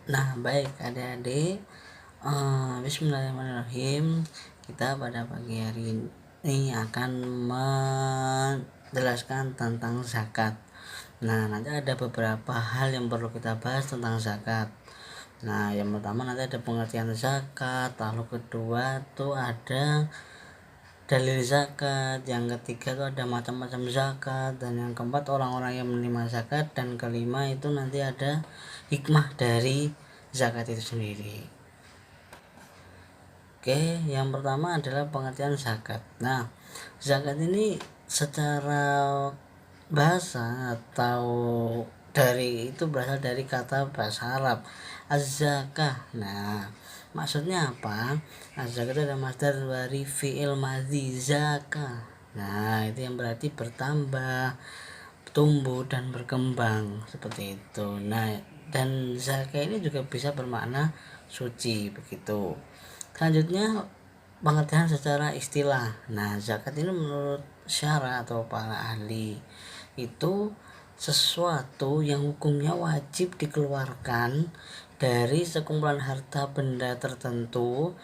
Nah, baik adik-adik, Bismillahirrahmanirrahim. Kita pada pagi hari ini akan menjelaskan tentang zakat. Nah, nanti ada beberapa hal yang perlu kita bahas tentang zakat. Nah, yang pertama nanti ada pengertian zakat, lalu kedua tuh ada dalil zakat, yang ketiga itu ada macam-macam zakat, dan yang keempat orang-orang yang menerima zakat, dan kelima itu nanti ada hikmah dari zakat itu sendiri. Oke, yang pertama adalah pengertian zakat. Nah, zakat ini secara bahasa atau berasal dari kata bahasa Arab az-zakah. Nah, maksudnya apa? Az-zakah itu adalah masdar dari fi'il madzi zakah. Nah, itu yang berarti bertambah, tumbuh dan berkembang seperti itu. Nah, dan zakah ini juga bisa bermakna suci begitu. Selanjutnya pengertian secara istilah. Nah, zakat ini menurut syara atau para ahli itu sesuatu yang hukumnya wajib dikeluarkan dari sekumpulan harta benda tertentu.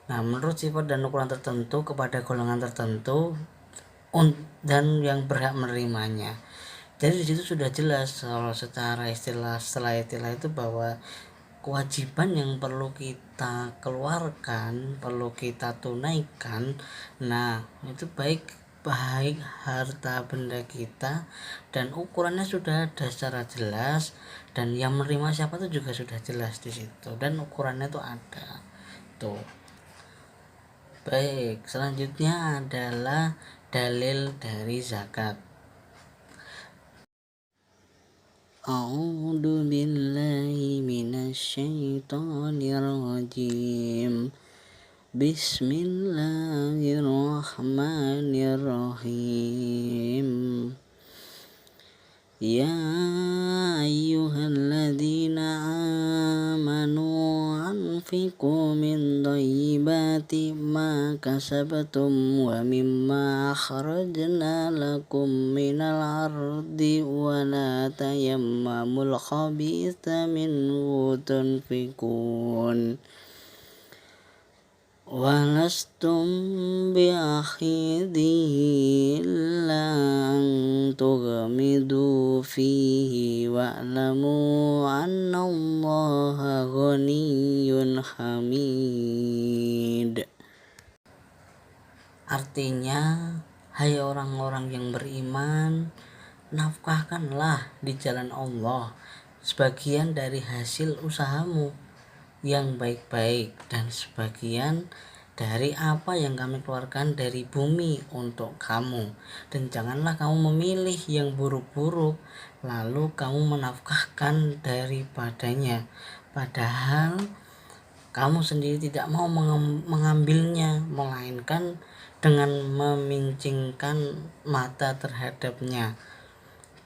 Nah, menurut sifat dan ukuran tertentu kepada golongan tertentu dan yang berhak menerimanya. Jadi di situ sudah jelas kalau secara istilah, setelah istilah itu bahwa kewajiban yang perlu kita keluarkan, perlu kita tunaikan. Nah, itu baik harta benda kita dan ukurannya sudah ada secara jelas, dan yang menerima siapa itu juga sudah jelas di situ, dan ukurannya itu ada. Tuh. Baik, selanjutnya adalah dalil dari zakat. A'udzu billahi minasyaitonir rajim. Bismillahirrahmanirrahim. Ya ayyuhalladzina amanu anfiqu min thayyibati ma kasabtum wa mimma akhrajna lakum minal ardi wa la tayammamul khabitha minhu tunfiqun walastum biakhidhihi illa an tughmidu fihi wa'lamu annallaha ghaniyyun hamid. Artinya, hai orang-orang yang beriman, nafkahkanlah di jalan Allah sebagian dari hasil usahamu yang baik-baik dan sebagian dari apa yang kami keluarkan dari bumi untuk kamu, dan janganlah kamu memilih yang buruk-buruk lalu kamu menafkahkan daripadanya padahal kamu sendiri tidak mau mengambilnya, melainkan dengan memincingkan mata terhadapnya.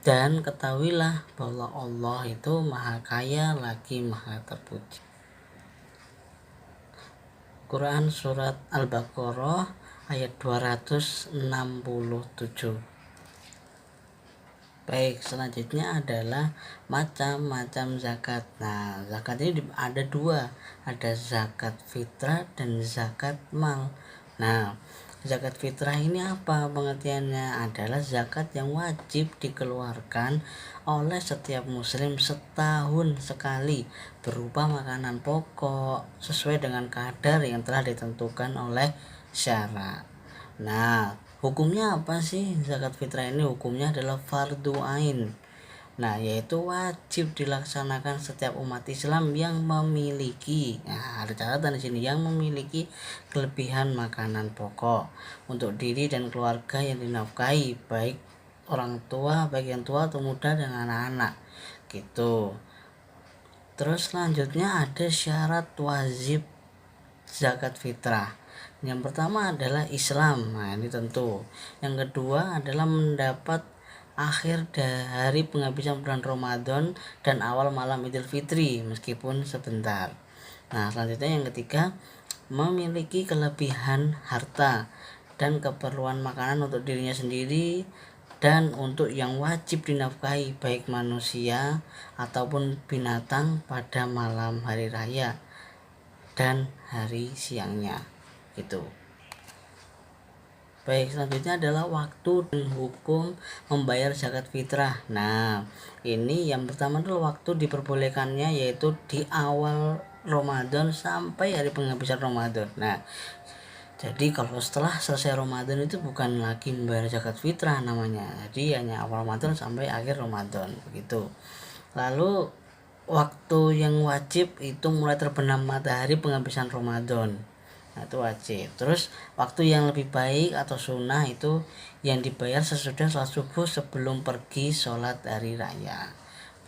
Dan ketahuilah bahwa Allah itu maha kaya lagi maha terpuji. Quran Surat Al-Baqarah ayat 267. Baik, selanjutnya adalah macam-macam zakat. Nah, zakat ini ada dua, ada zakat fitrah dan zakat mal. Nah, zakat fitrah ini apa pengertiannya? Adalah zakat yang wajib dikeluarkan oleh setiap muslim setahun sekali berupa makanan pokok sesuai dengan kadar yang telah ditentukan oleh syara. Nah, hukumnya apa sih zakat fitrah ini? Hukumnya adalah fardu ain. Nah, yaitu wajib dilaksanakan setiap umat Islam yang memiliki, nah ada catatan di sini, yang memiliki kelebihan makanan pokok untuk diri dan keluarga yang dinafkahi, baik orang tua, baik yang tua atau muda dan anak-anak. Gitu. Terus selanjutnya ada syarat wajib zakat fitrah. Yang pertama adalah Islam. Nah, ini tentu. Yang kedua adalah mendapat akhir dari penghabisan bulan Ramadan dan awal malam Idul Fitri meskipun sebentar. Nah, selanjutnya yang ketiga, memiliki kelebihan harta dan keperluan makanan untuk dirinya sendiri dan untuk yang wajib dinafkahi baik manusia ataupun binatang pada malam hari raya dan hari siangnya gitu. Baik, selanjutnya adalah waktu dan hukum membayar zakat fitrah. Nah, ini yang pertama adalah waktu diperbolehkannya, yaitu di awal Ramadan sampai hari penghabisan Ramadan. Nah, jadi kalau setelah selesai Ramadan itu bukan lagi membayar zakat fitrah namanya. Jadi hanya awal Ramadan sampai akhir Ramadan begitu. Lalu waktu yang wajib itu mulai terbenam matahari penghabisan Ramadan. Nah, itu wajib. Terus waktu yang lebih baik atau sunnah itu yang dibayar sesudah sholat subuh sebelum pergi sholat hari raya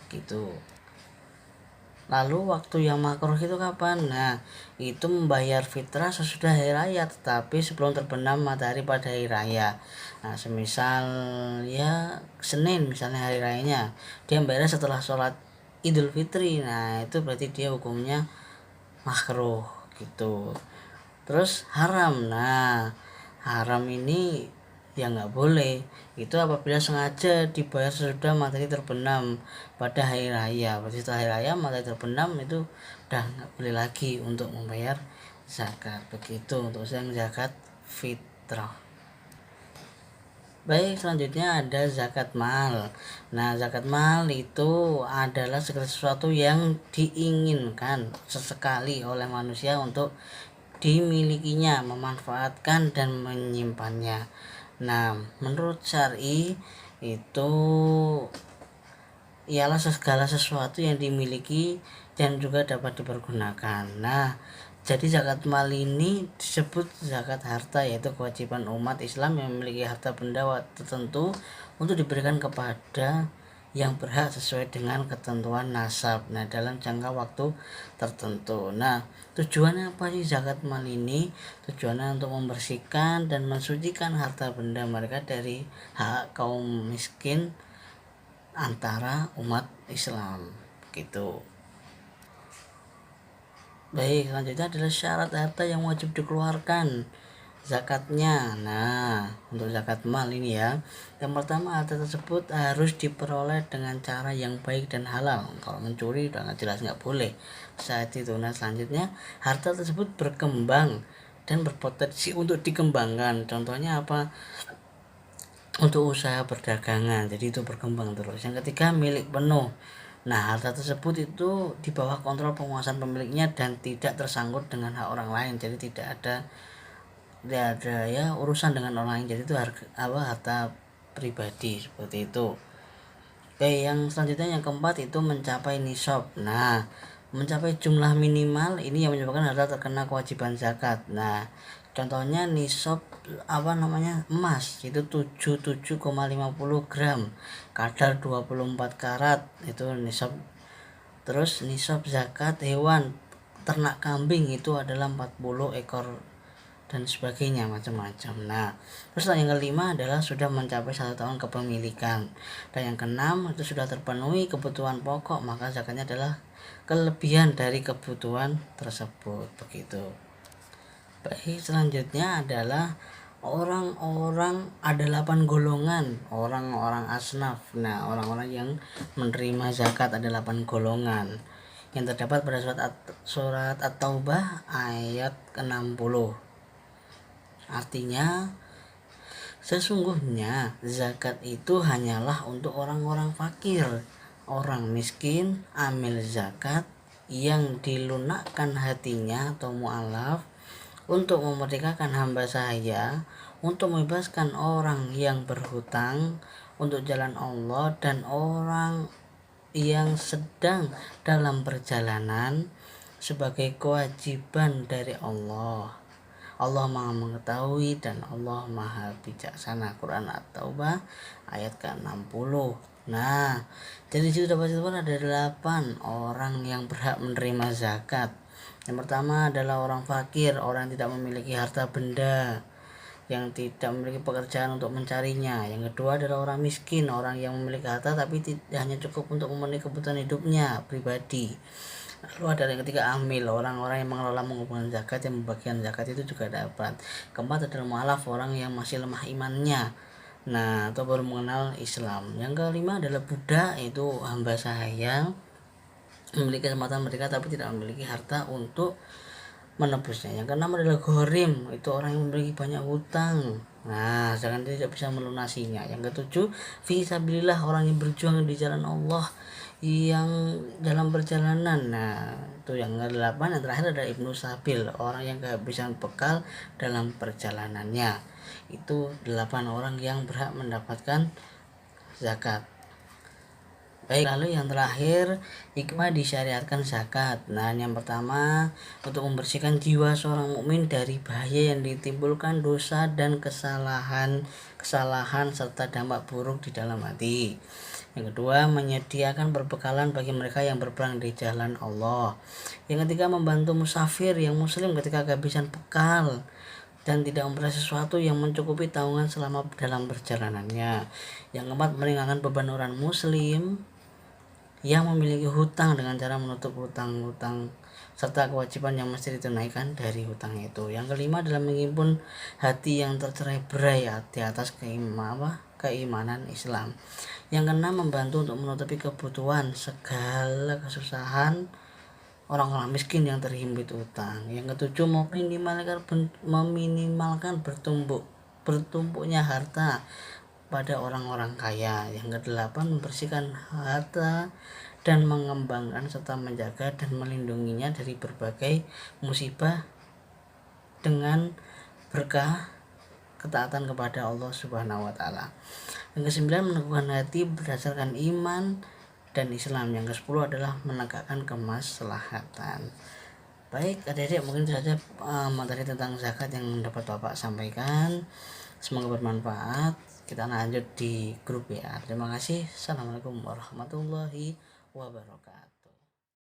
begitu. Lalu waktu yang makruh itu kapan? Nah, itu membayar fitrah sesudah hari raya tetapi sebelum terbenam matahari pada hari raya. Nah, semisal ya Senin misalnya hari rayanya, dia membayar setelah sholat Idul Fitri. Nah, itu berarti dia hukumnya makruh gitu. Terus haram. Nah, haram ini ya nggak boleh itu apabila sengaja dibayar sesudah matahari terbenam pada hari raya. Berarti setelah hari raya matahari terbenam itu udah nggak boleh lagi untuk membayar zakat. Begitu untuk yang zakat fitrah. Baik, selanjutnya ada zakat mal. Nah, zakat mal itu adalah segala sesuatu yang diinginkan sesekali oleh manusia untuk dimilikinya, memanfaatkan dan menyimpannya. Nah, menurut syar'i itu ialah segala sesuatu yang dimiliki dan juga dapat dipergunakan. Nah, jadi zakat mal ini disebut zakat harta, yaitu kewajiban umat Islam yang memiliki harta benda tertentu untuk diberikan kepada yang berhak sesuai dengan ketentuan nasab. Nah, dalam jangka waktu tertentu. Nah, tujuannya apa sih zakat mal ini? Tujuannya untuk membersihkan dan mensucikan harta benda mereka dari hak kaum miskin antara umat Islam gitu. Baik, selanjutnya adalah syarat harta yang wajib dikeluarkan zakatnya. Nah, untuk zakat mal ini ya, yang pertama harta tersebut harus diperoleh dengan cara yang baik dan halal. Kalau mencuri udah jelas nggak boleh saat itu. Nah, selanjutnya harta tersebut berkembang dan berpotensi untuk dikembangkan. Contohnya apa? Untuk usaha perdagangan, jadi itu berkembang terus. Yang ketiga, milik penuh. Nah, harta tersebut itu di bawah kontrol penguasaan pemiliknya dan tidak tersangkut dengan hak orang lain. Jadi tidak ada ya urusan dengan orang lain. Jadi itu harta pribadi seperti itu. Oke, yang selanjutnya yang keempat itu mencapai nisab. Nah, mencapai jumlah minimal ini yang menyebabkan harta terkena kewajiban zakat. Nah, contohnya nisab emas itu 77,50 gram, kadar 24 karat itu nisab. Terus nisab zakat hewan ternak kambing itu adalah 40 ekor dan sebagainya macam-macam. Nah, terus yang kelima adalah sudah mencapai 1 tahun kepemilikan, dan yang keenam itu sudah terpenuhi kebutuhan pokok, maka zakatnya adalah kelebihan dari kebutuhan tersebut begitu. Baik, selanjutnya adalah ada 8 golongan orang-orang asnaf. Nah, orang-orang yang menerima zakat ada 8 golongan yang terdapat pada surat At-Taubah ayat ke-60. Artinya sesungguhnya zakat itu hanyalah untuk orang-orang fakir, orang miskin, amil zakat yang dilunakkan hatinya atau mu'alaf, untuk memerdekakan hamba saya, untuk membebaskan orang yang berhutang untuk jalan Allah, dan orang yang sedang dalam perjalanan sebagai kewajiban dari Allah. Allah Maha mengetahui dan Allah Maha bijaksana. Quran At-Taubah ayat ke-60. Nah, jadi situ dapat ada 8 orang yang berhak menerima zakat. Yang pertama adalah orang fakir, orang yang tidak memiliki harta benda, yang tidak memiliki pekerjaan untuk mencarinya. Yang kedua adalah orang miskin, orang yang memiliki harta tapi hanya cukup untuk memenuhi kebutuhan hidupnya pribadi. Lalu ada yang ketiga amil, orang-orang yang mengelola mengumpulkan zakat, yang membagikan zakat itu juga dapat. Keempat adalah mu'alaf, orang yang masih lemah imannya. Nah, atau baru mengenal Islam. Yang kelima adalah budak, itu hamba sahaya memiliki kesempatan mereka tapi tidak memiliki harta untuk menebusnya. Yang keenam adalah ghorim, itu orang yang memiliki banyak hutang. Nah, sedangkan dia tidak bisa melunasinya. Yang ketujuh, fisabilillah, orang yang berjuang di jalan Allah yang dalam perjalanan. Nah, itu yang kedelapan. Yang terakhir adalah ibnu sabil, orang yang kehabisan bekal dalam perjalanannya. Itu 8 orang yang berhak mendapatkan zakat. Baik, lalu yang terakhir, hikmah disyariatkan zakat. Nah, yang pertama, untuk membersihkan jiwa seorang mukmin dari bahaya yang ditimbulkan dosa dan kesalahan serta dampak buruk di dalam hati. Yang kedua, menyediakan perbekalan bagi mereka yang berperang di jalan Allah. Yang ketiga, membantu musafir yang muslim ketika kehabisan bekal dan tidak memperoleh sesuatu yang mencukupi tanggungan selama dalam perjalanannya. Yang keempat, meringankan beban orang muslim yang memiliki hutang dengan cara menutup hutang-hutang serta kewajiban yang mesti ditunaikan dari hutang itu. Yang kelima adalah menghimpun hati yang tercerai-berai di atas keimanan Islam. Yang keenam, membantu untuk menutupi kebutuhan segala kesusahan orang-orang miskin yang terhimpit utang. Yang ketujuh, meminimalkan bertumpuknya harta pada orang-orang kaya. Yang kedelapan, membersihkan harta dan mengembangkan serta menjaga dan melindunginya dari berbagai musibah dengan berkah ketaatan kepada Allah Subhanahu wa taala. Yang kesembilan, meneguhkan hati berdasarkan iman dan Islam. Yang ke-10 adalah menegakkan kemaslahatan. Baik, adik-adik, mungkin itu saja materi tentang zakat yang dapat Bapak sampaikan. Semoga bermanfaat. Kita lanjut di grup ya. Terima kasih. Assalamualaikum warahmatullahi wabarakatuh.